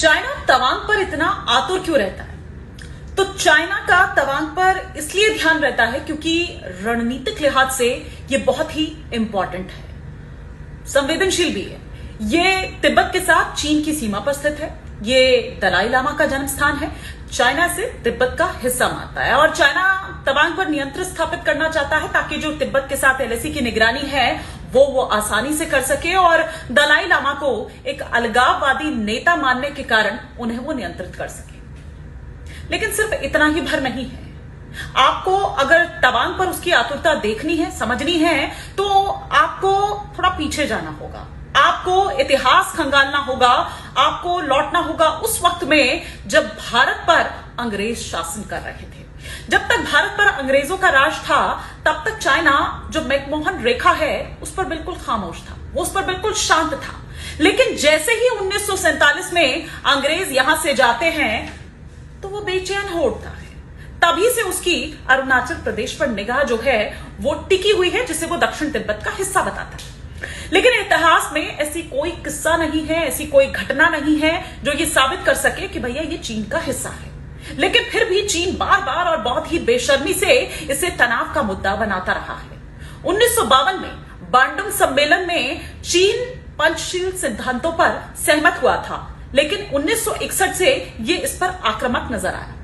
China Tawang पर इतना आतुर क्यों रहता है? तो चाइना का तवांग पर इसलिए ध्यान रहता है क्योंकि रणनीतिक लिहाज से यह बहुत ही इंपॉर्टेंट है, संवेदनशील भी है। ये तिब्बत के साथ चीन की सीमा पर स्थित है। ये दलाई लामा का जन्म स्थान है। चाइना से तिब्बत का हिस्सा मानता है और चाइना तवांग पर नियंत्रण स्थापित करना चाहता है ताकि जो तिब्बत के साथ एलएसी की निगरानी है वो आसानी से कर सके और दलाई लामा को एक अलगाववादी नेता मानने के कारण उन्हें वो नियंत्रित कर सके। लेकिन सिर्फ इतना ही भर नहीं है। आपको अगर तवांग पर उसकी आतुरता देखनी है, समझनी है, तो आपको थोड़ा पीछे जाना होगा। आपको इतिहास खंगालना होगा। आपको लौटना होगा उस वक्त में जब भारत पर अंग्रेज शासन कर रहे थे। जब तक भारत पर अंग्रेजों का राज था तब तक चाइना जो मैकमोहन रेखा है उस पर बिल्कुल खामोश था, वो उस पर बिल्कुल शांत था। लेकिन जैसे ही 1947 में अंग्रेज यहां से जाते हैं तो वो बेचैन हो उठता है। तभी से उसकी अरुणाचल प्रदेश पर निगाह जो है वो टिकी हुई है, जिसे वो दक्षिण तिब्बत का हिस्सा बताता है। लेकिन इतिहास में ऐसी कोई किस्सा नहीं है, ऐसी कोई घटना नहीं है जो ये साबित कर सके कि भैया ये चीन का हिस्सा है। लेकिन फिर भी चीन बार बार और बहुत ही बेशर्मी से इसे तनाव का मुद्दा बनाता रहा है। 1952 में बांडुंग सम्मेलन में चीन पंचशील सिद्धांतों पर सहमत हुआ था, लेकिन 1961 से ये इस पर आक्रामक नजर आया।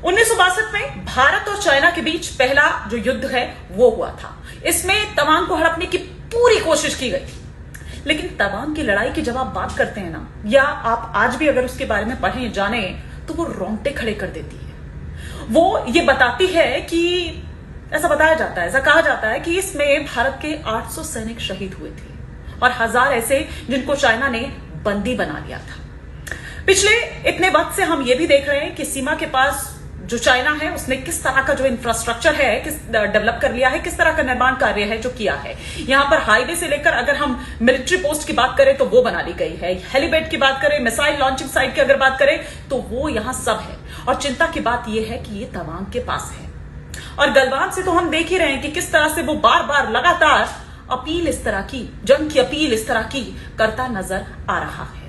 1962 में भारत और चाइना के बीच पहला जो युद्ध है वो हुआ था। इसमें तवांग को हड़पने की पूरी कोशिश की गई। लेकिन तवांग की लड़ाई की जब आप बात करते हैं ना, या आप आज भी अगर उसके बारे में पढ़ें जानें, तो वो रोंगटे खड़े कर देती है। वो ये बताती है कि ऐसा बताया जाता है, ऐसा कहा जाता है कि इसमें भारत के 800 सैनिक शहीद हुए थे और 1000 ऐसे जिनको चाइना ने बंदी बना लिया था। पिछले इतने वक्त से हम ये भी देख रहे हैं कि सीमा के पास जो चाइना है उसने किस तरह का जो इंफ्रास्ट्रक्चर है किस डेवलप कर लिया है, किस तरह का निर्माण कार्य है जो किया है। यहां पर हाईवे से लेकर अगर हम मिलिट्री पोस्ट की बात करें तो वो बना ली गई है, हेलीपैड की बात करें, मिसाइल लॉन्चिंग साइट की अगर बात करें तो वो यहां सब है। और चिंता की बात यह है कि ये तवांग के पास है। और गलवान से तो हम देख ही रहे हैं कि किस तरह से वो बार बार लगातार अपील इस तरह की, जंग की अपील इस तरह की करता नजर आ रहा है।